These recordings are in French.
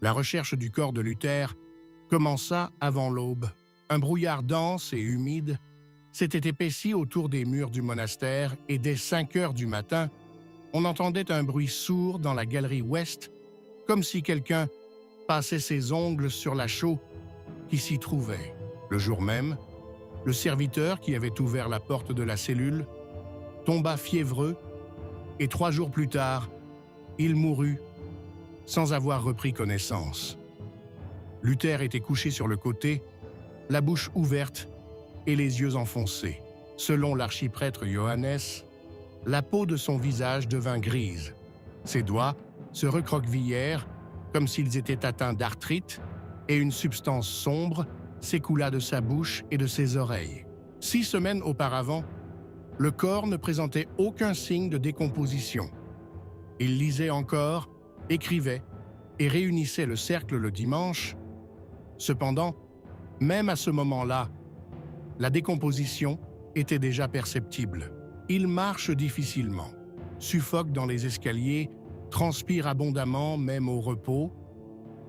La recherche du corps de Luther commença avant l'aube. Un brouillard dense et humide s'était épaissi autour des murs du monastère et dès 5 heures du matin, on entendait un bruit sourd dans la galerie ouest, comme si quelqu'un passait ses ongles sur la chaux qui s'y trouvait. Le jour même, le serviteur qui avait ouvert la porte de la cellule tomba fiévreux et 3 jours plus tard, il mourut sans avoir repris connaissance. Luther était couché sur le côté, la bouche ouverte et les yeux enfoncés. Selon l'archiprêtre Johannes, la peau de son visage devint grise. Ses doigts se recroquevillèrent comme s'ils étaient atteints d'arthrite et une substance sombre s'écoula de sa bouche et de ses oreilles. 6 semaines auparavant, le corps ne présentait aucun signe de décomposition. Il lisait encore, écrivait et réunissait le cercle le dimanche. Cependant, même à ce moment-là, la décomposition était déjà perceptible. Il marche difficilement, suffoque dans les escaliers, transpire abondamment même au repos.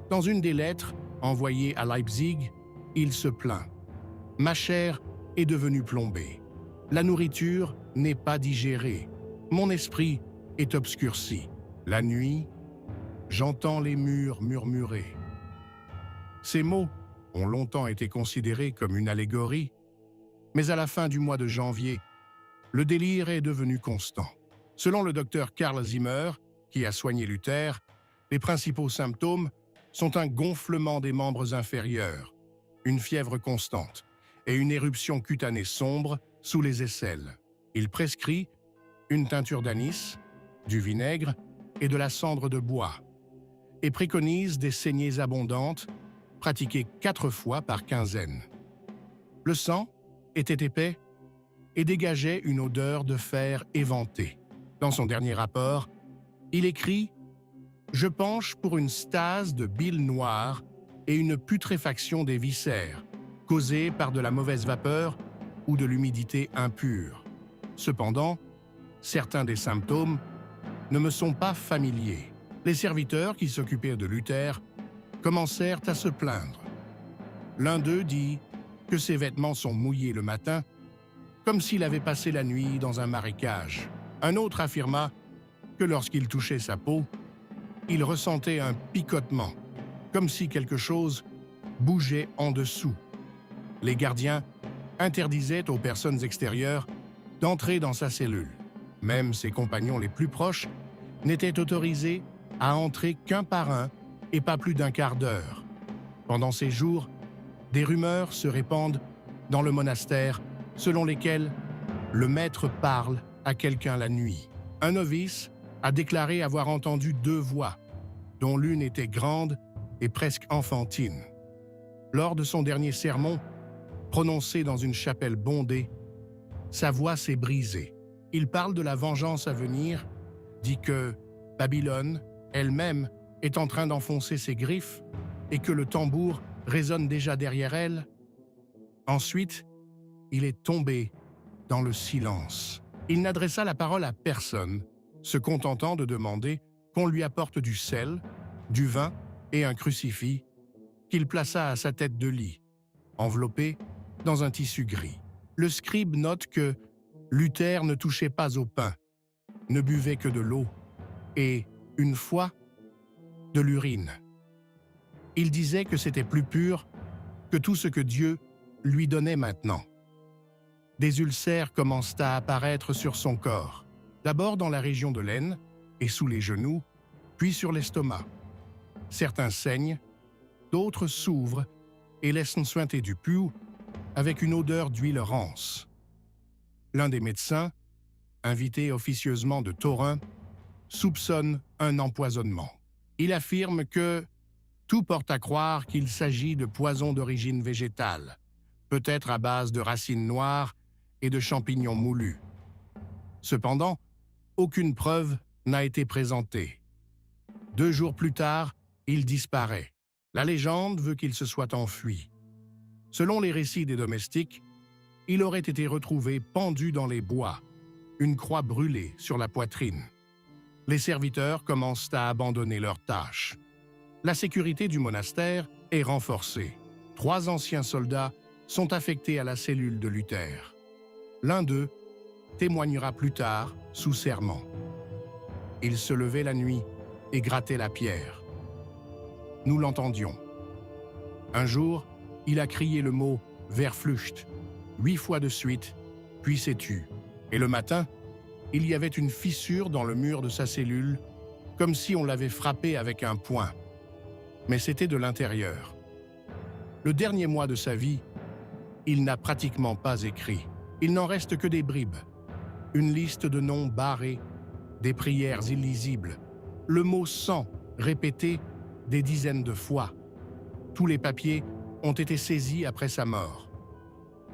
Dans une des lettres envoyées à Leipzig, il se plaint. « Ma chair est devenue plombée. La nourriture n'est pas digérée. Mon esprit est obscurci. La nuit, j'entends les murs murmurer. » Ces mots ont longtemps été considérés comme une allégorie, mais à la fin du mois de janvier, le délire est devenu constant. Selon le docteur Karl Zimmer, qui a soigné Luther, les principaux symptômes sont un gonflement des membres inférieurs, une fièvre constante et une éruption cutanée sombre sous les aisselles. Il prescrit une teinture d'anis, du vinaigre et de la cendre de bois et préconise des saignées abondantes pratiquées 4 fois par quinzaine. Le sang était épais et dégageait une odeur de fer éventé. Dans son dernier rapport, il écrit « Je penche pour une stase de bile noire et une putréfaction des viscères, causée par de la mauvaise vapeur ou de l'humidité impure. Cependant, certains des symptômes ne me sont pas familiers. » Les serviteurs qui s'occupaient de Luther commencèrent à se plaindre. L'un d'eux dit que ses vêtements sont mouillés le matin, comme s'il avait passé la nuit dans un marécage. Un autre affirma que lorsqu'il touchait sa peau, il ressentait un picotement, comme si quelque chose bougeait en dessous. Les gardiens interdisaient aux personnes extérieures d'entrer dans sa cellule. Même ses compagnons les plus proches n'étaient autorisés à entrer qu'un par un et pas plus d'un quart d'heure. Pendant ces jours, des rumeurs se répandent dans le monastère selon lesquelles le maître parle à quelqu'un la nuit. Un novice a déclaré avoir entendu 2 voix, dont l'une était grande et presque enfantine. Lors de son dernier sermon, prononcé dans une chapelle bondée, sa voix s'est brisée. Il parle de la vengeance à venir, dit que Babylone, elle-même, est en train d'enfoncer ses griffes et que le tambour résonne déjà derrière elle. Ensuite, il est tombé dans le silence. Il n'adressa la parole à personne, se contentant de demander qu'on lui apporte du sel, du vin et un crucifix qu'il plaça à sa tête de lit, enveloppé dans un tissu gris. Le scribe note que Luther ne touchait pas au pain, ne buvait que de l'eau et, une fois, de l'urine. Il disait que c'était plus pur que tout ce que Dieu lui donnait maintenant. Des ulcères commencent à apparaître sur son corps, d'abord dans la région de l'aine et sous les genoux, puis sur l'estomac. Certains saignent, d'autres s'ouvrent et laissent suinter du pus avec une odeur d'huile rance. L'un des médecins, invité officieusement de Taurin, soupçonne un empoisonnement. Il affirme que tout porte à croire qu'il s'agit de poisons d'origine végétale, peut-être à base de racines noires et de champignons moulus. Cependant, aucune preuve n'a été présentée. 2 jours plus tard, il disparaît. La légende veut qu'il se soit enfui. Selon les récits des domestiques, il aurait été retrouvé pendu dans les bois, une croix brûlée sur la poitrine. Les serviteurs commencent à abandonner leurs tâches. La sécurité du monastère est renforcée. 3 anciens soldats sont affectés à la cellule de Luther. L'un d'eux témoignera plus tard sous serment. Il se levait la nuit et grattait la pierre. Nous l'entendions. Un jour, il a crié le mot « Verflucht » 8 fois de suite, puis s'est tu. Et le matin, il y avait une fissure dans le mur de sa cellule, comme si on l'avait frappé avec un poing. Mais c'était de l'intérieur. Le dernier mois de sa vie, il n'a pratiquement pas écrit. Il n'en reste que des bribes. Une liste de noms barrés, des prières illisibles, le mot « sang » répété des dizaines de fois. Tous les papiers ont été saisis après sa mort.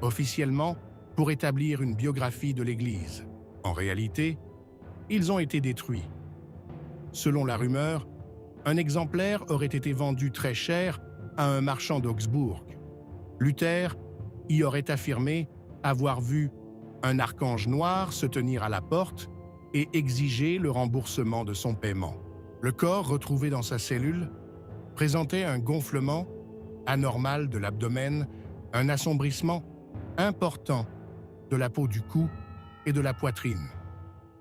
Officiellement, pour établir une biographie de l'Église. En réalité, ils ont été détruits. Selon la rumeur, un exemplaire aurait été vendu très cher à un marchand d'Augsbourg. Luther y aurait affirmé avoir vu un archange noir se tenir à la porte et exiger le remboursement de son paiement. Le corps retrouvé dans sa cellule présentait un gonflement anormal de l'abdomen, un assombrissement important de la peau du cou et de la poitrine,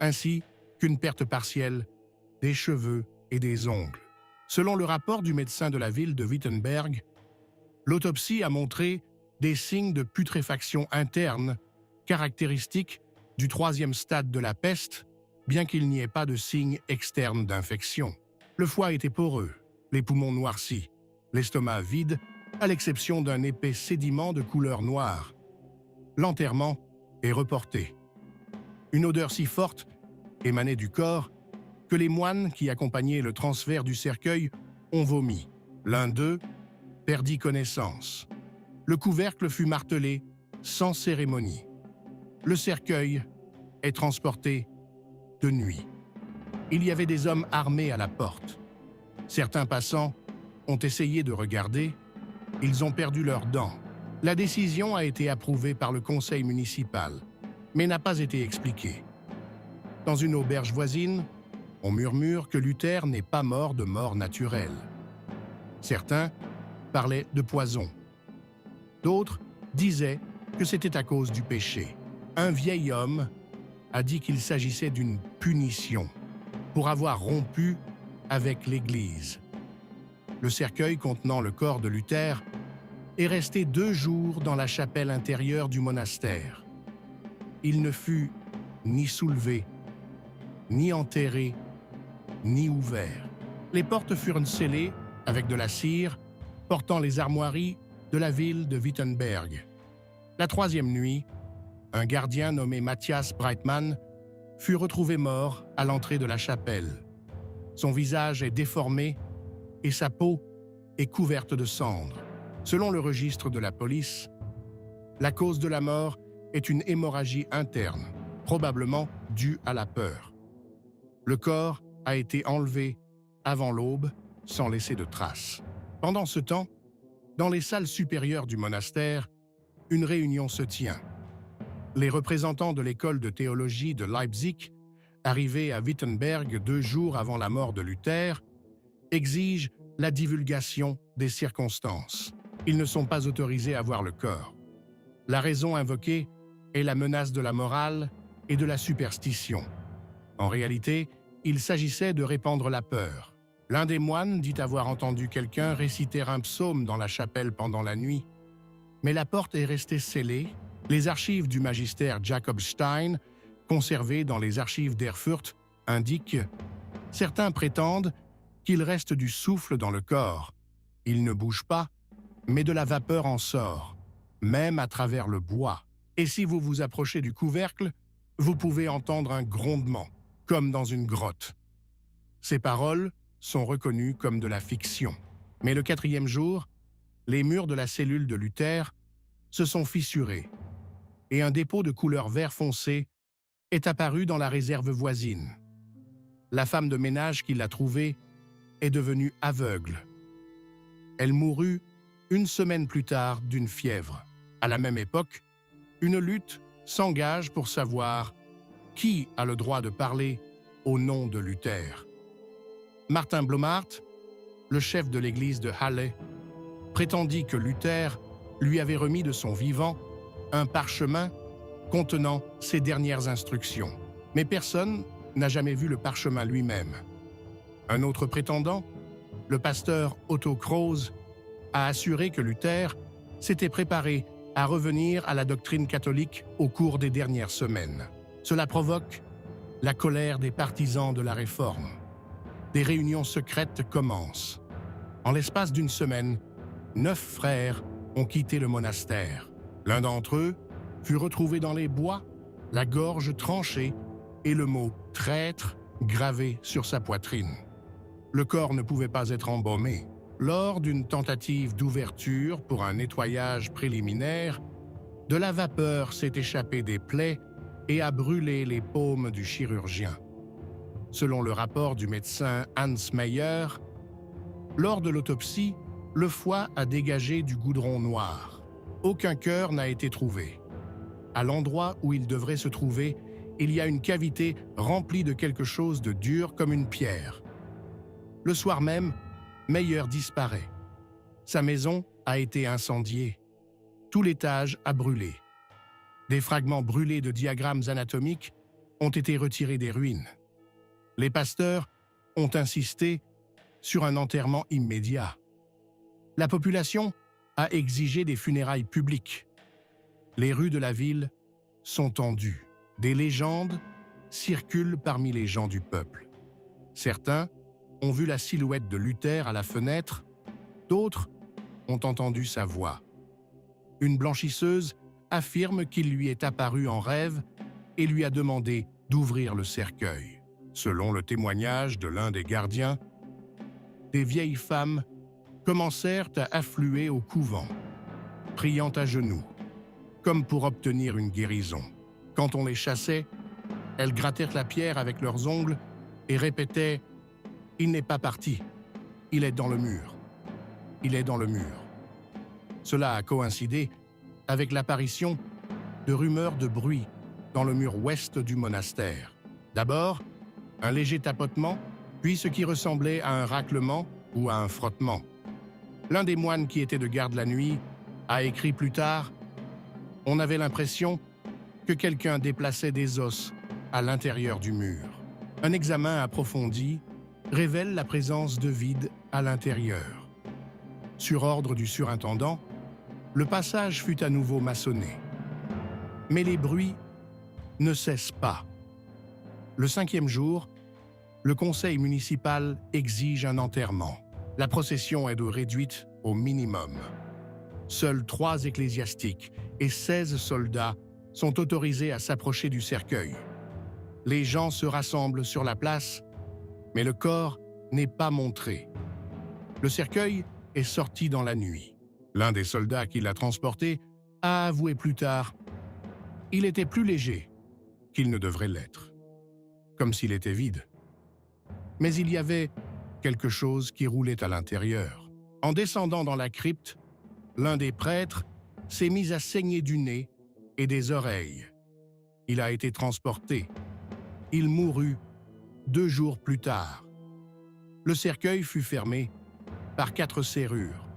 ainsi qu'une perte partielle des cheveux et des ongles. Selon le rapport du médecin de la ville de Wittenberg, l'autopsie a montré des signes de putréfaction interne caractéristiques du 3e stade de la peste, bien qu'il n'y ait pas de signes externes d'infection. Le foie était poreux, les poumons noircis, l'estomac vide, à l'exception d'un épais sédiment de couleur noire. L'enterrement est reporté. Une odeur si forte émanait du corps que les moines qui accompagnaient le transfert du cercueil ont vomi. L'un d'eux perdit connaissance. Le couvercle fut martelé sans cérémonie. Le cercueil est transporté de nuit. Il y avait des hommes armés à la porte. Certains passants ont essayé de regarder. Ils ont perdu leurs dents. La décision a été approuvée par le conseil municipal, mais n'a pas été expliquée. Dans une auberge voisine, on murmure que Luther n'est pas mort de mort naturelle. Certains parlaient de poison. D'autres disaient que c'était à cause du péché. Un vieil homme a dit qu'il s'agissait d'une punition pour avoir rompu avec l'Église. Le cercueil contenant le corps de Luther est resté 2 jours dans la chapelle intérieure du monastère. Il ne fut ni soulevé, ni enterré, ni ouvert. Les portes furent scellées avec de la cire, portant les armoiries de la ville de Wittenberg. La 3e nuit, un gardien nommé Matthias Breitmann fut retrouvé mort à l'entrée de la chapelle. Son visage est déformé et sa peau est couverte de cendres. Selon le registre de la police, la cause de la mort est une hémorragie interne, probablement due à la peur. Le corps a été enlevé avant l'aube, sans laisser de traces. Pendant ce temps, dans les salles supérieures du monastère, une réunion se tient. Les représentants de l'école de théologie de Leipzig, arrivés à Wittenberg 2 jours avant la mort de Luther, exigent la divulgation des circonstances. Ils ne sont pas autorisés à voir le corps. La raison invoquée est la menace de la morale et de la superstition. En réalité, il s'agissait de répandre la peur. L'un des moines dit avoir entendu quelqu'un réciter un psaume dans la chapelle pendant la nuit. Mais la porte est restée scellée. Les archives du magistère Jacob Stein, conservées dans les archives d'Erfurt, indiquent « Certains prétendent qu'il reste du souffle dans le corps. Il ne bouge pas, mais de la vapeur en sort, même à travers le bois. Et si vous vous approchez du couvercle, vous pouvez entendre un grondement, comme dans une grotte. » Ces paroles sont reconnues comme de la fiction. Mais le 4e jour, les murs de la cellule de Luther se sont fissurés et un dépôt de couleur vert foncé est apparu dans la réserve voisine. La femme de ménage qui l'a trouvé est devenue aveugle. Elle mourut 1 semaine plus tard d'une fièvre. À la même époque, une lutte s'engage pour savoir qui a le droit de parler au nom de Luther. Martin Blommaert, le chef de l'église de Halle, prétendit que Luther lui avait remis de son vivant un parchemin contenant ses dernières instructions. Mais personne n'a jamais vu le parchemin lui-même. Un autre prétendant, le pasteur Otto Kroos, a assuré que Luther s'était préparé à revenir à la doctrine catholique au cours des dernières semaines. Cela provoque la colère des partisans de la Réforme. Des réunions secrètes commencent. En l'espace d'une semaine, 9 frères ont quitté le monastère. L'un d'entre eux fut retrouvé dans les bois, la gorge tranchée et le mot « traître » gravé sur sa poitrine. Le corps ne pouvait pas être embaumé. Lors d'une tentative d'ouverture pour un nettoyage préliminaire, de la vapeur s'est échappée des plaies et a brûlé les paumes du chirurgien. Selon le rapport du médecin Hans Meyer, lors de l'autopsie, le foie a dégagé du goudron noir. Aucun cœur n'a été trouvé. À l'endroit où il devrait se trouver, il y a une cavité remplie de quelque chose de dur comme une pierre. Le soir même, Meyer disparaît. Sa maison a été incendiée. Tout l'étage a brûlé. Des fragments brûlés de diagrammes anatomiques ont été retirés des ruines. Les pasteurs ont insisté sur un enterrement immédiat. La population a exigé des funérailles publiques. Les rues de la ville sont tendues. Des légendes circulent parmi les gens du peuple. Certains ont vu la silhouette de Luther à la fenêtre, d'autres ont entendu sa voix. Une blanchisseuse affirme qu'il lui est apparu en rêve et lui a demandé d'ouvrir le cercueil. Selon le témoignage de l'un des gardiens, des vieilles femmes commencèrent à affluer au couvent, priant à genoux, comme pour obtenir une guérison. Quand on les chassait, elles grattèrent la pierre avec leurs ongles et répétaient « Il n'est pas parti, il est dans le mur, il est dans le mur ». Cela a coïncidé avec l'apparition de rumeurs de bruit dans le mur ouest du monastère. D'abord, un léger tapotement, puis ce qui ressemblait à un raclement ou à un frottement. L'un des moines qui était de garde la nuit a écrit plus tard « On avait l'impression que quelqu'un déplaçait des os à l'intérieur du mur. » Un examen approfondi révèle la présence de vide à l'intérieur. Sur ordre du surintendant, le passage fut à nouveau maçonné. Mais les bruits ne cessent pas. Le 5e jour, le conseil municipal exige un enterrement. La procession est réduite au minimum. Seuls 3 ecclésiastiques et 16 soldats sont autorisés à s'approcher du cercueil. Les gens se rassemblent sur la place, mais le corps n'est pas montré. Le cercueil est sorti dans la nuit. L'un des soldats qui l'a transporté a avoué plus tard « Il était plus léger qu'il ne devrait l'être », comme s'il était vide. Mais il y avait quelque chose qui roulait à l'intérieur. En descendant dans la crypte, l'un des prêtres s'est mis à saigner du nez et des oreilles. Il a été transporté. Il mourut 2 jours plus tard. Le cercueil fut fermé par 4 serrures,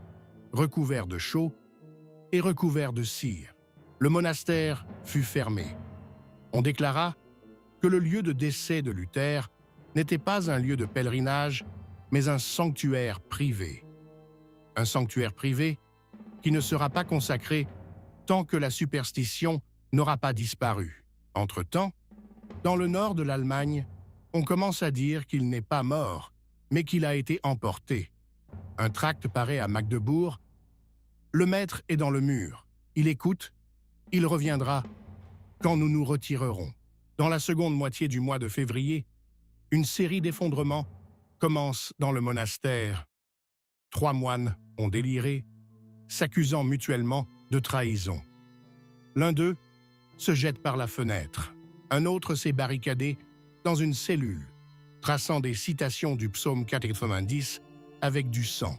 recouvert de chaux et recouvert de cire. Le monastère fut fermé. On déclara que le lieu de décès de Luther n'était pas un lieu de pèlerinage, mais un sanctuaire privé. Un sanctuaire privé qui ne sera pas consacré tant que la superstition n'aura pas disparu. Entre-temps, dans le nord de l'Allemagne, on commence à dire qu'il n'est pas mort, mais qu'il a été emporté. Un tract paraît à Magdebourg. Le maître est dans le mur. Il écoute. Il reviendra quand nous nous retirerons. Dans la seconde moitié du mois de février, une série d'effondrements commence dans le monastère. 3 moines ont déliré, s'accusant mutuellement de trahison. L'un d'eux se jette par la fenêtre. Un autre s'est barricadé dans une cellule, traçant des citations du psaume 90 avec du sang.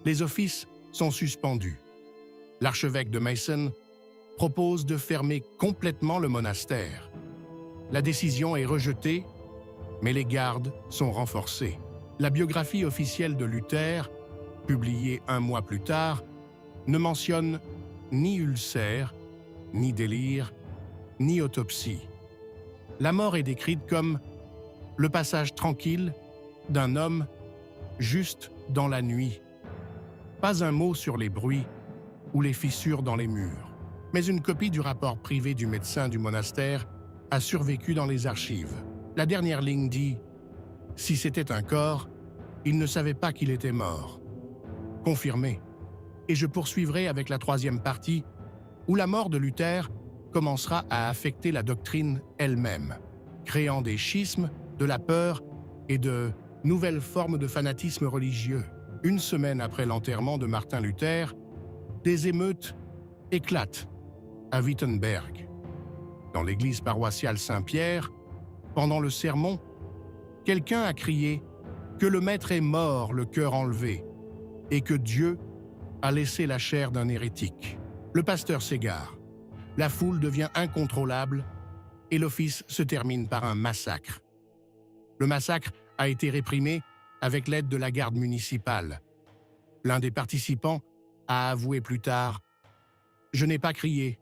Les offices sont suspendus. L'archevêque de Meissen propose de fermer complètement le monastère. La décision est rejetée, mais les gardes sont renforcés. La biographie officielle de Luther, publiée un mois plus tard, ne mentionne ni ulcère, ni délire, ni autopsie. La mort est décrite comme le passage tranquille d'un homme juste dans la nuit. Pas un mot sur les bruits ou les fissures dans les murs, mais une copie du rapport privé du médecin du monastère a survécu dans les archives. La dernière ligne dit « Si c'était un corps, il ne savait pas qu'il était mort. » Confirmé. Et je poursuivrai avec la troisième partie, où la mort de Luther commencera à affecter la doctrine elle-même, créant des schismes, de la peur et de nouvelles formes de fanatisme religieux. Une semaine après l'enterrement de Martin Luther, des émeutes éclatent à Wittenberg. Dans l'église paroissiale Saint-Pierre, pendant le sermon, quelqu'un a crié que le maître est mort, le cœur enlevé, et que Dieu a laissé la chair d'un hérétique. Le pasteur s'égare. La foule devient incontrôlable et l'office se termine par un massacre. Le massacre a été réprimé avec l'aide de la garde municipale. L'un des participants a avoué plus tard « Je n'ai pas crié,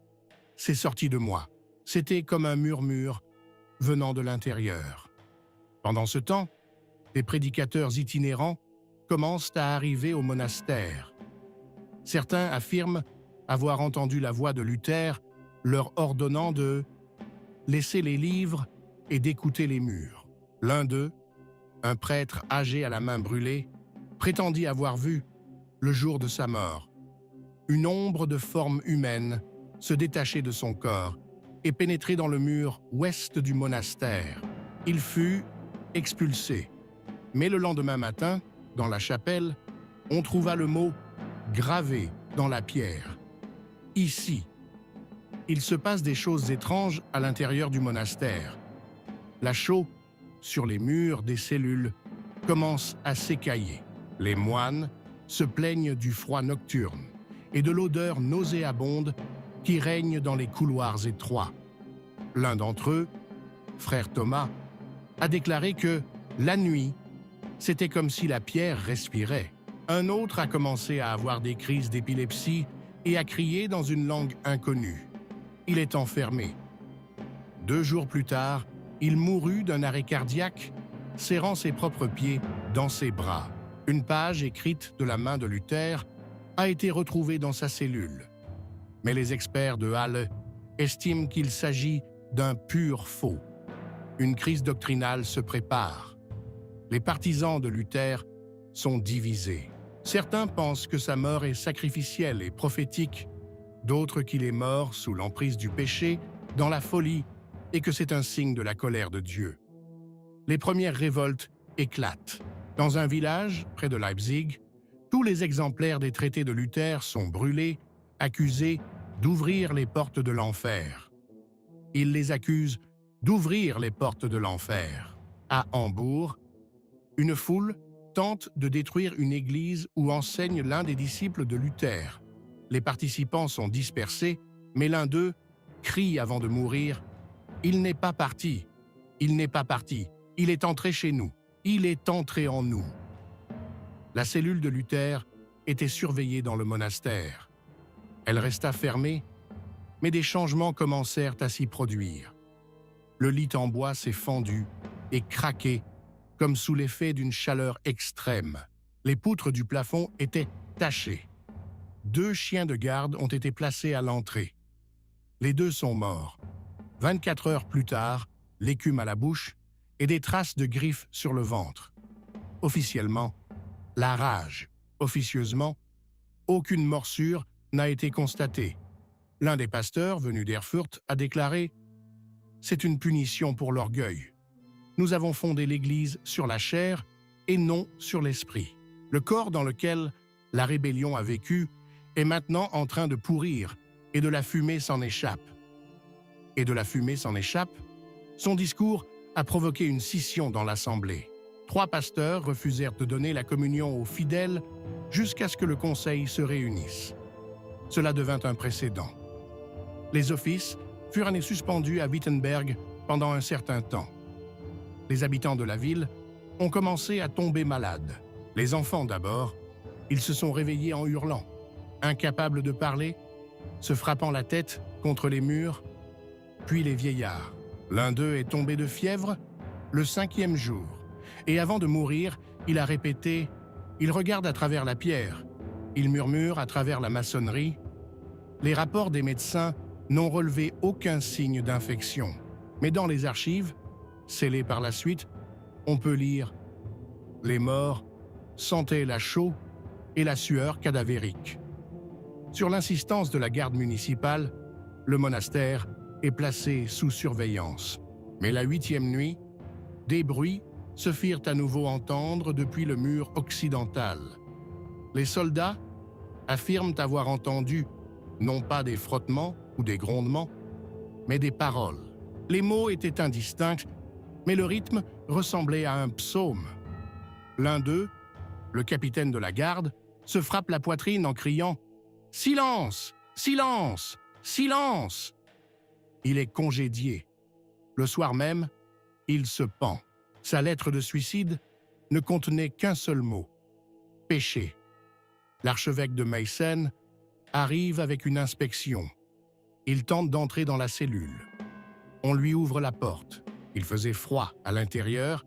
c'est sorti de moi. C'était comme un murmure venant de l'intérieur. » Pendant ce temps, des prédicateurs itinérants commencent à arriver au monastère. Certains affirment avoir entendu la voix de Luther leur ordonnant de laisser les livres et d'écouter les murs. L'un d'eux, un prêtre âgé à la main brûlée, prétendit avoir vu, le jour de sa mort, une ombre de forme humaine se détacher de son corps et pénétrer dans le mur ouest du monastère. Il fut expulsé. Mais le lendemain matin, dans la chapelle, on trouva le mot gravé dans la pierre. Ici. Il se passe des choses étranges à l'intérieur du monastère. La chaux, sur les murs des cellules, commence à s'écailler. Les moines se plaignent du froid nocturne et de l'odeur nauséabonde qui règne dans les couloirs étroits. L'un d'entre eux, frère Thomas, a déclaré que, la nuit, c'était comme si la pierre respirait. Un autre a commencé à avoir des crises d'épilepsie et à crier dans une langue inconnue. Il est enfermé. 2 jours plus tard, il mourut d'un arrêt cardiaque, serrant ses propres pieds dans ses bras. Une page écrite de la main de Luther a été retrouvée dans sa cellule. Mais les experts de Halle estiment qu'il s'agit d'un pur faux. Une crise doctrinale se prépare. Les partisans de Luther sont divisés. Certains pensent que sa mort est sacrificielle et prophétique, d'autres qu'il est mort sous l'emprise du péché, dans la folie, et que c'est un signe de la colère de Dieu. Les premières révoltes éclatent. Dans un village, près de Leipzig, tous les exemplaires des traités de Luther sont brûlés, accusés d'ouvrir les portes de l'enfer. Ils les accusent d'ouvrir les portes de l'enfer. À Hambourg, une foule tente de détruire une église où enseigne l'un des disciples de Luther. Les participants sont dispersés, mais l'un d'eux crie avant de mourir « Il n'est pas parti, il n'est pas parti, il est entré chez nous, il est entré en nous. » La cellule de Luther était surveillée dans le monastère. Elle resta fermée, mais des changements commencèrent à s'y produire. Le lit en bois s'est fendu et craqué comme sous l'effet d'une chaleur extrême. Les poutres du plafond étaient tachées. 2 chiens de garde ont été placés à l'entrée. Les 2 sont morts. 24 heures plus tard, l'écume à la bouche et des traces de griffes sur le ventre. Officiellement, la rage. Officieusement, aucune morsure n'a été constatée. L'un des pasteurs, venu d'Erfurt, a déclaré « C'est une punition pour l'orgueil. Nous avons fondé l'Église sur la chair et non sur l'esprit. Le corps dans lequel la rébellion a vécu est maintenant en train de pourrir et de la fumée s'en échappe. » Et de la fumée s'en échappe, son discours a provoqué une scission dans l'Assemblée. 3 pasteurs refusèrent de donner la communion aux fidèles jusqu'à ce que le Conseil se réunisse. Cela devint un précédent. Les offices furent suspendus à Wittenberg pendant un certain temps. Les habitants de la ville ont commencé à tomber malades. Les enfants d'abord, ils se sont réveillés en hurlant, incapables de parler, se frappant la tête contre les murs, puis les vieillards. L'un d'eux est tombé de fièvre le 5e jour, et avant de mourir, il a répété « Il regarde à travers la pierre, il murmure à travers la maçonnerie ». Les rapports des médecins n'ont relevé aucun signe d'infection, mais dans les archives, scellées par la suite, on peut lire « Les morts sentaient la chaux et la sueur cadavérique ». Sur l'insistance de la garde municipale, le monastère est placé sous surveillance. Mais la 8e nuit, des bruits se firent à nouveau entendre depuis le mur occidental. Les soldats affirment avoir entendu non pas des frottements ou des grondements, mais des paroles. Les mots étaient indistincts, mais le rythme ressemblait à un psaume. L'un d'eux, le capitaine de la garde, se frappe la poitrine en criant « Silence! Silence! Silence !» Il est congédié. Le soir même, il se pend. Sa lettre de suicide ne contenait qu'un seul mot : péché. L'archevêque de Meissen arrive avec une inspection. Il tente d'entrer dans la cellule. On lui ouvre la porte. Il faisait froid à l'intérieur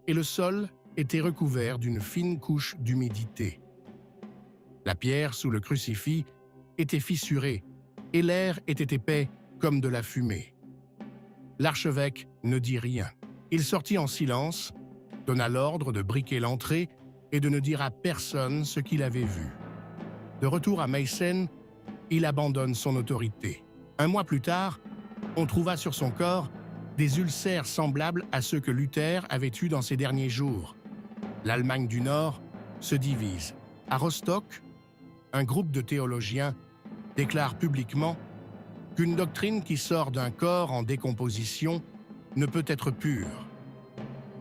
et le sol était recouvert d'une fine couche d'humidité. La pierre sous le crucifix était fissurée et l'air était épais comme de la fumée. L'archevêque ne dit rien. Il sortit en silence, donna l'ordre de briquer l'entrée et de ne dire à personne ce qu'il avait vu. De retour à Meissen, il abandonne son autorité. Un mois plus tard, on trouva sur son corps des ulcères semblables à ceux que Luther avait eus dans ses derniers jours. L'Allemagne du Nord se divise. À Rostock, un groupe de théologiens déclare publiquement qu'une doctrine qui sort d'un corps en décomposition ne peut être pure.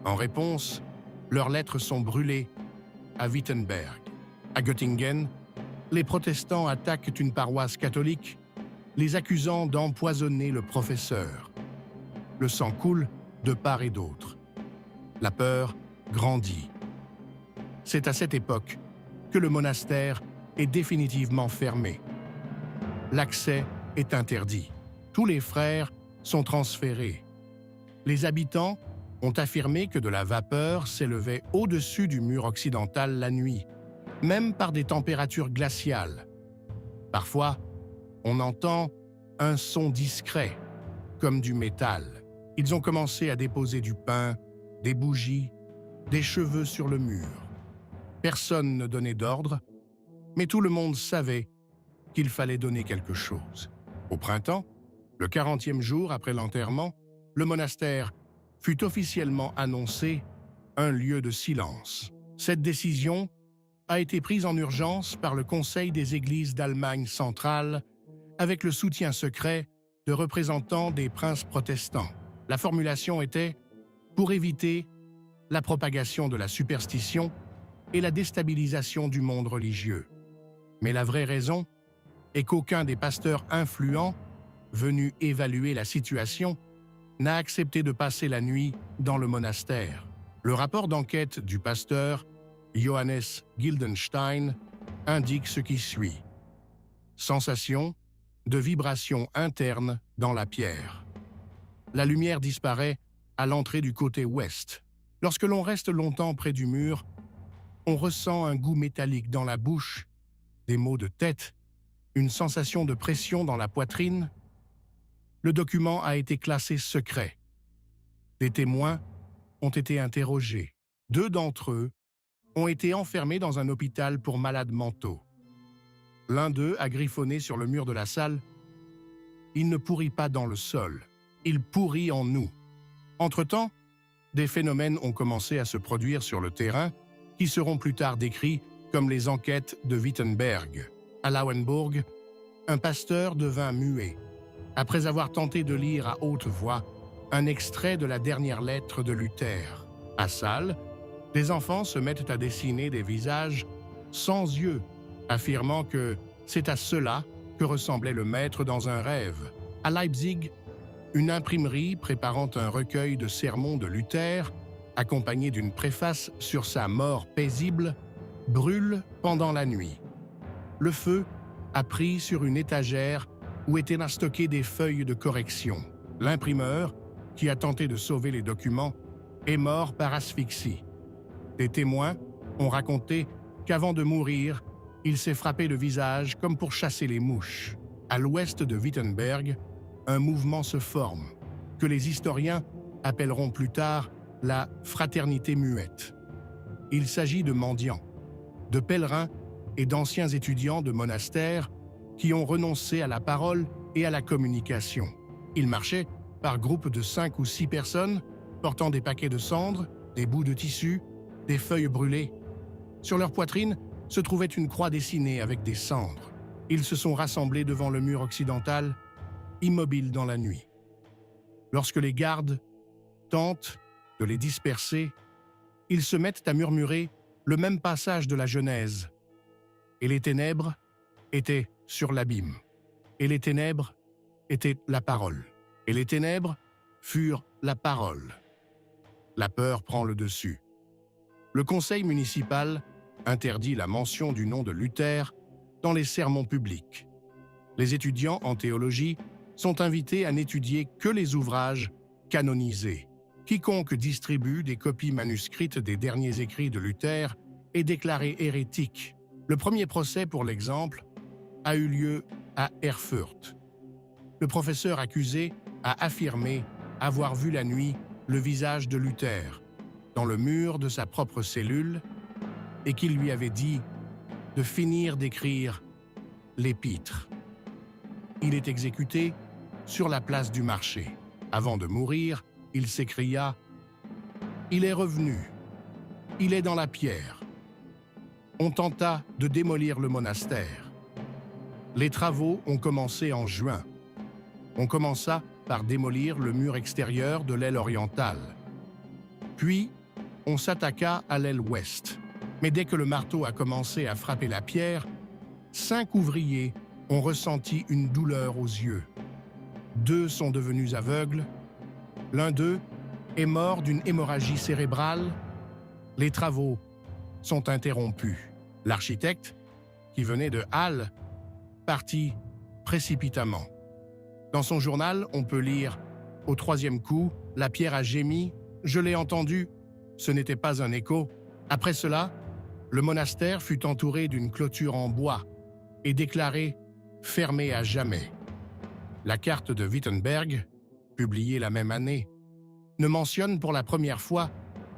En réponse, leurs lettres sont brûlées à Wittenberg. À Göttingen, les protestants attaquent une paroisse catholique, les accusant d'empoisonner le professeur. Le sang coule de part et d'autre. La peur grandit. C'est à cette époque que le monastère est définitivement fermé. L'accès est interdit. Tous les frères sont transférés. Les habitants ont affirmé que de la vapeur s'élevait au-dessus du mur occidental la nuit, même par des températures glaciales. Parfois, on entend un son discret, comme du métal. Ils ont commencé à déposer du pain, des bougies, des cheveux sur le mur. Personne ne donnait d'ordre, mais tout le monde savait qu'il fallait donner quelque chose. Au printemps, le 40e jour après l'enterrement, le monastère fut officiellement annoncé un lieu de silence. Cette décision a été prise en urgence par le Conseil des Églises d'Allemagne centrale avec le soutien secret de représentants des princes protestants. La formulation était « pour éviter la propagation de la superstition et la déstabilisation du monde religieux ». Mais la vraie raison est qu'aucun des pasteurs influents venus évaluer la situation n'a accepté de passer la nuit dans le monastère. Le rapport d'enquête du pasteur Johannes Gildenstein indique ce qui suit. Sensation de vibration interne dans la pierre. La lumière disparaît à l'entrée du côté ouest. Lorsque l'on reste longtemps près du mur, on ressent un goût métallique dans la bouche, des maux de tête, une sensation de pression dans la poitrine. Le document a été classé secret. Des témoins ont été interrogés. 2 d'entre eux ont été enfermés dans un hôpital pour malades mentaux. L'un d'eux a griffonné sur le mur de la salle « Il ne pourrit pas dans le sol, il pourrit en nous ». Entre-temps, des phénomènes ont commencé à se produire sur le terrain qui seront plus tard décrits comme les enquêtes de Wittenberg. À Lauenburg, un pasteur devint muet, après avoir tenté de lire à haute voix un extrait de la dernière lettre de Luther. À Salle, des enfants se mettent à dessiner des visages sans yeux, affirmant que c'est à cela que ressemblait le maître dans un rêve. À Leipzig, une imprimerie préparant un recueil de sermons de Luther accompagné d'une préface sur sa mort paisible, brûle pendant la nuit. Le feu a pris sur une étagère où étaient stockées des feuilles de correction. L'imprimeur, qui a tenté de sauver les documents, est mort par asphyxie. Des témoins ont raconté qu'avant de mourir, il s'est frappé le visage comme pour chasser les mouches. À l'ouest de Wittenberg, un mouvement se forme, que les historiens appelleront plus tard la fraternité muette. Il s'agit de mendiants, de pèlerins et d'anciens étudiants de monastères qui ont renoncé à la parole et à la communication. Ils marchaient par groupes de 5 ou 6 personnes, portant des paquets de cendres, des bouts de tissu, des feuilles brûlées. Sur leur poitrine se trouvait une croix dessinée avec des cendres. Ils se sont rassemblés devant le mur occidental, immobiles dans la nuit. Lorsque les gardes tentent de les disperser, ils se mettent à murmurer le même passage de la Genèse. Et les ténèbres étaient sur l'abîme. Et les ténèbres étaient la parole. Et les ténèbres furent la parole. La peur prend le dessus. Le conseil municipal interdit la mention du nom de Luther dans les sermons publics. Les étudiants en théologie sont invités à n'étudier que les ouvrages canonisés. Quiconque distribue des copies manuscrites des derniers écrits de Luther est déclaré hérétique. Le premier procès, pour l'exemple, a eu lieu à Erfurt. Le professeur accusé a affirmé avoir vu la nuit le visage de Luther dans le mur de sa propre cellule et qu'il lui avait dit de finir d'écrire l'épître. Il est exécuté sur la place du marché. Avant de mourir, il s'écria « Il est revenu, il est dans la pierre ». On tenta de démolir le monastère. Les travaux ont commencé en juin. On commença par démolir le mur extérieur de l'aile orientale. Puis, on s'attaqua à l'aile ouest. Mais dès que le marteau a commencé à frapper la pierre, 5 ouvriers ont ressenti une douleur aux yeux. 2 sont devenus aveugles. L'un d'eux est mort d'une hémorragie cérébrale. Les travaux sont interrompus. L'architecte, qui venait de Halle, partit précipitamment. Dans son journal, on peut lire « Au 3e coup, la pierre a gémi, je l'ai entendu, ce n'était pas un écho. Après cela, le monastère fut entouré d'une clôture en bois et déclaré fermé à jamais. » La carte de Wittenberg, publiée la même année, ne mentionne pour la première fois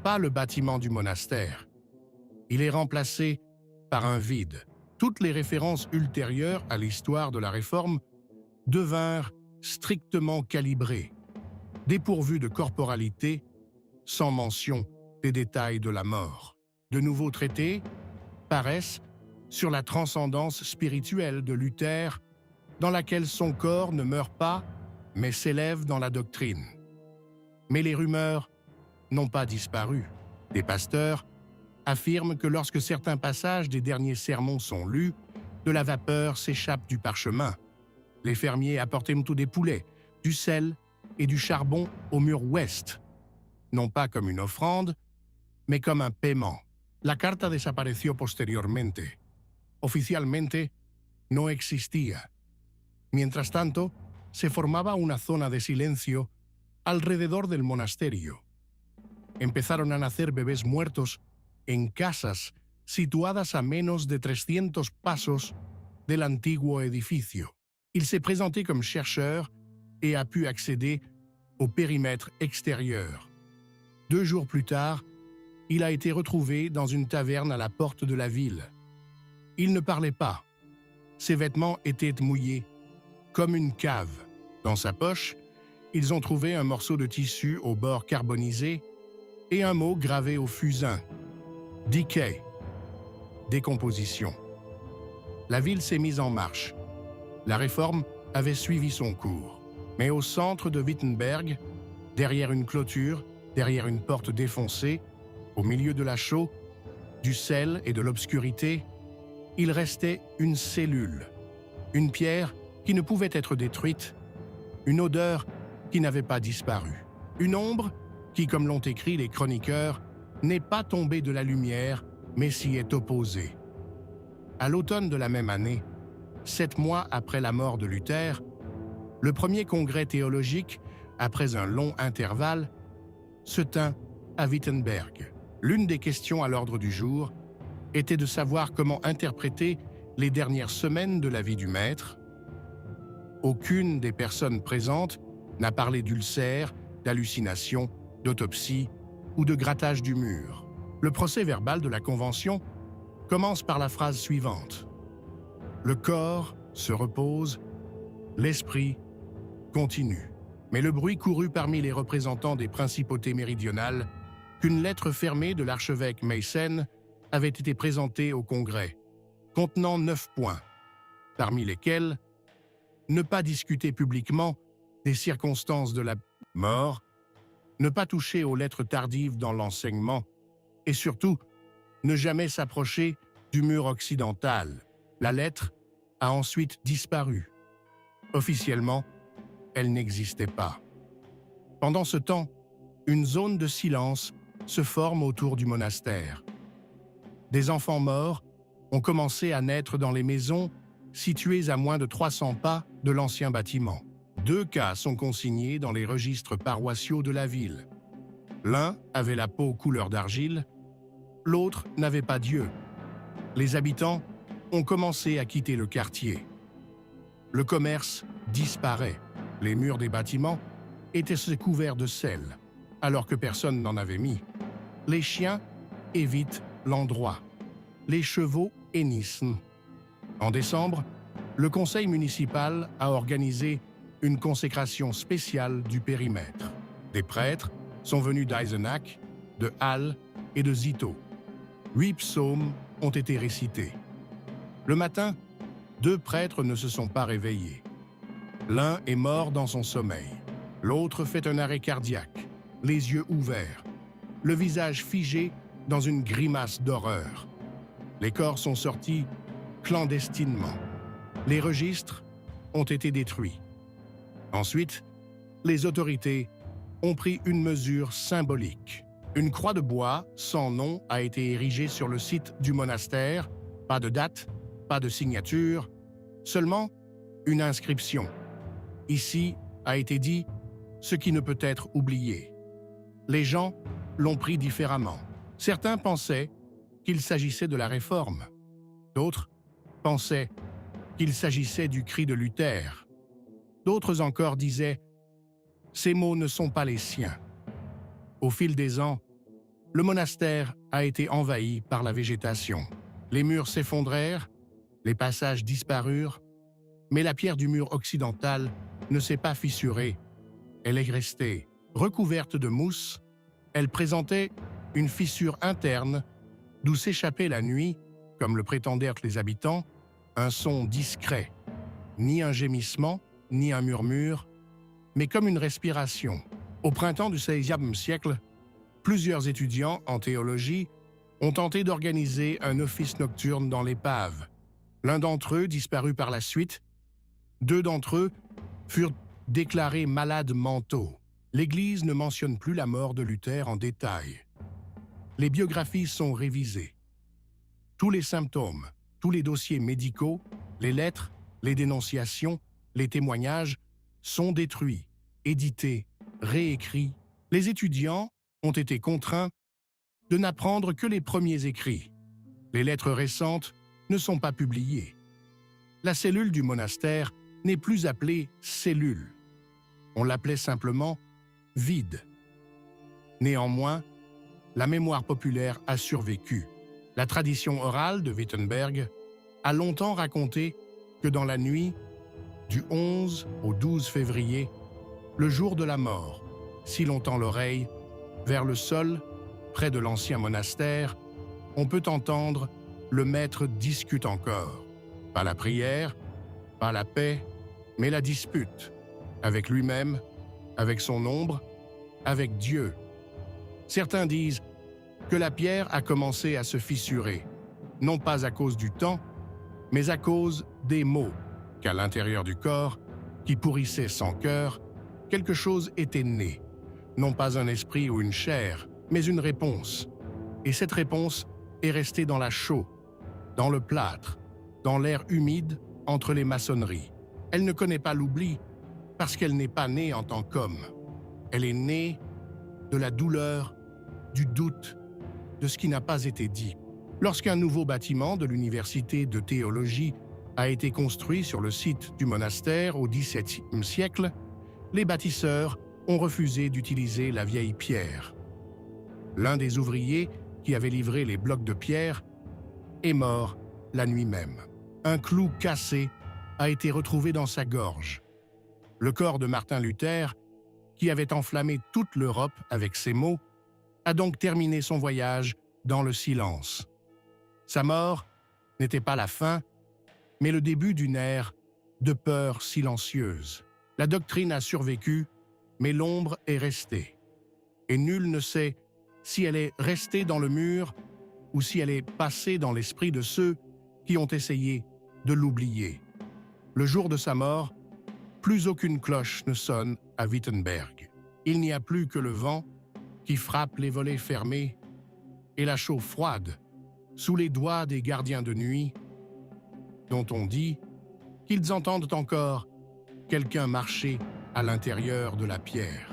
pas le bâtiment du monastère. Il est remplacé par un vide. Toutes les références ultérieures à l'histoire de la Réforme devinrent strictement calibrées, dépourvues de corporalité, sans mention des détails de la mort. De nouveaux traités paraissent sur la transcendance spirituelle de Luther, dans laquelle son corps ne meurt pas, mais s'élève dans la doctrine. Mais les rumeurs n'ont pas disparu. Des pasteurs affirment que lorsque certains passages des derniers sermons sont lus, de la vapeur s'échappe du parchemin. Les fermiers apportaient des poulets, du sel et du charbon au mur ouest, non pas comme une offrande, mais comme un paiement. La carta desapareció posteriormente. Oficialmente, no existía. Mientras tanto, se formaba una zona de silencio alrededor del monasterio. Empezaron a nacer bebés muertos en casas situadas a menos de 300 pasos del antiguo edificio. Il s'est présenté comme chercheur et a pu accéder au périmètre extérieur. 2 jours plus tard, il a été retrouvé dans une taverne à la porte de la ville. Il ne parlait pas. Ses vêtements étaient mouillés, comme une cave. Dans sa poche, ils ont trouvé un morceau de tissu au bord carbonisé et un mot gravé au fusain. Decay. Décomposition. La ville s'est mise en marche. La réforme avait suivi son cours. Mais au centre de Wittenberg, derrière une clôture, derrière une porte défoncée, au milieu de la chaux, du sel et de l'obscurité, il restait une cellule, une pierre qui ne pouvait être détruite, une odeur qui n'avait pas disparu, une ombre qui, comme l'ont écrit les chroniqueurs, n'est pas tombé de la lumière, mais s'y est opposé. À l'automne de la même année, 7 mois après la mort de Luther, le premier congrès théologique, après un long intervalle, se tint à Wittenberg. L'une des questions à l'ordre du jour était de savoir comment interpréter les dernières semaines de la vie du maître. Aucune des personnes présentes n'a parlé d'ulcères, d'hallucinations, d'autopsie ou de grattage du mur. Le procès-verbal de la Convention commence par la phrase suivante. Le corps se repose, l'esprit continue. Mais le bruit courut parmi les représentants des principautés méridionales qu'une lettre fermée de l'archevêque Meissen avait été présentée au Congrès, contenant 9 points, parmi lesquels ne pas discuter publiquement des circonstances de la mort, ne pas toucher aux lettres tardives dans l'enseignement et surtout ne jamais s'approcher du mur occidental. La lettre a ensuite disparu. Officiellement, elle n'existait pas. Pendant ce temps, une zone de silence se forme autour du monastère. Des enfants morts ont commencé à naître dans les maisons situées à moins de 300 pas de l'ancien bâtiment. 2 cas sont consignés dans les registres paroissiaux de la ville. L'un avait la peau couleur d'argile, l'autre n'avait pas d'yeux. Les habitants ont commencé à quitter le quartier. Le commerce disparaît. Les murs des bâtiments étaient couverts de sel, alors que personne n'en avait mis. Les chiens évitent l'endroit. Les chevaux hennissent. En décembre, le conseil municipal a organisé une consécration spéciale du périmètre. Des prêtres sont venus d'Eisenach, de Halle et de Zito. 8 psaumes ont été récités. Le matin, 2 prêtres ne se sont pas réveillés. L'un est mort dans son sommeil. L'autre fait un arrêt cardiaque, les yeux ouverts, le visage figé dans une grimace d'horreur. Les corps sont sortis clandestinement. Les registres ont été détruits. Ensuite, les autorités ont pris une mesure symbolique. Une croix de bois sans nom a été érigée sur le site du monastère. Pas de date, pas de signature, seulement une inscription. Ici a été dit ce qui ne peut être oublié. Les gens l'ont pris différemment. Certains pensaient qu'il s'agissait de la Réforme. D'autres pensaient qu'il s'agissait du cri de Luther. D'autres encore disaient « Ces mots ne sont pas les siens ». Au fil des ans, le monastère a été envahi par la végétation. Les murs s'effondrèrent, les passages disparurent, mais la pierre du mur occidental ne s'est pas fissurée. Elle est restée recouverte de mousse. Elle présentait une fissure interne d'où s'échappait la nuit, comme le prétendaient les habitants, un son discret, ni un gémissement, ni un murmure, mais comme une respiration. Au printemps du XVIe siècle, plusieurs étudiants en théologie ont tenté d'organiser un office nocturne dans l'épave. L'un d'entre eux disparut par la suite. 2 d'entre eux furent déclarés malades mentaux. L'Église ne mentionne plus la mort de Luther en détail. Les biographies sont révisées. Tous les symptômes, tous les dossiers médicaux, les lettres, les dénonciations, les témoignages sont détruits, édités, réécrits. Les étudiants ont été contraints de n'apprendre que les premiers écrits. Les lettres récentes ne sont pas publiées. La cellule du monastère n'est plus appelée cellule. On l'appelait simplement vide. Néanmoins, la mémoire populaire a survécu. La tradition orale de Wittenberg a longtemps raconté que dans la nuit du 11 au 12 février, le jour de la mort, si l'on tend l'oreille vers le sol, près de l'ancien monastère, on peut entendre le maître discute encore. Pas la prière, pas la paix, mais la dispute, avec lui-même, avec son ombre, avec Dieu. Certains disent que la pierre a commencé à se fissurer, non pas à cause du temps, mais à cause des mots, qu'à l'intérieur du corps, qui pourrissait sans cœur, quelque chose était né, Non pas un esprit ou une chair, mais une réponse. Et cette réponse est restée dans la chaux, dans le plâtre, dans l'air humide entre les maçonneries. Elle ne connaît pas l'oubli parce qu'elle n'est pas née en tant qu'homme. Elle est née de la douleur, du doute, de ce qui n'a pas été dit. Lorsqu'un nouveau bâtiment de l'université de théologie a été construit sur le site du monastère au XVIIe siècle, les bâtisseurs ont refusé d'utiliser la vieille pierre. L'un des ouvriers qui avait livré les blocs de pierre est mort la nuit même. Un clou cassé a été retrouvé dans sa gorge. Le corps de Martin Luther, qui avait enflammé toute l'Europe avec ses mots, a donc terminé son voyage dans le silence. Sa mort n'était pas la fin, mais le début d'une ère de peur silencieuse. La doctrine a survécu, mais l'ombre est restée. Et nul ne sait si elle est restée dans le mur ou si elle est passée dans l'esprit de ceux qui ont essayé de l'oublier. Le jour de sa mort, plus aucune cloche ne sonne à Wittenberg. Il n'y a plus que le vent qui frappe les volets fermés et la chaux froide sous les doigts des gardiens de nuit, dont on dit qu'ils entendent encore quelqu'un marcher à l'intérieur de la pierre.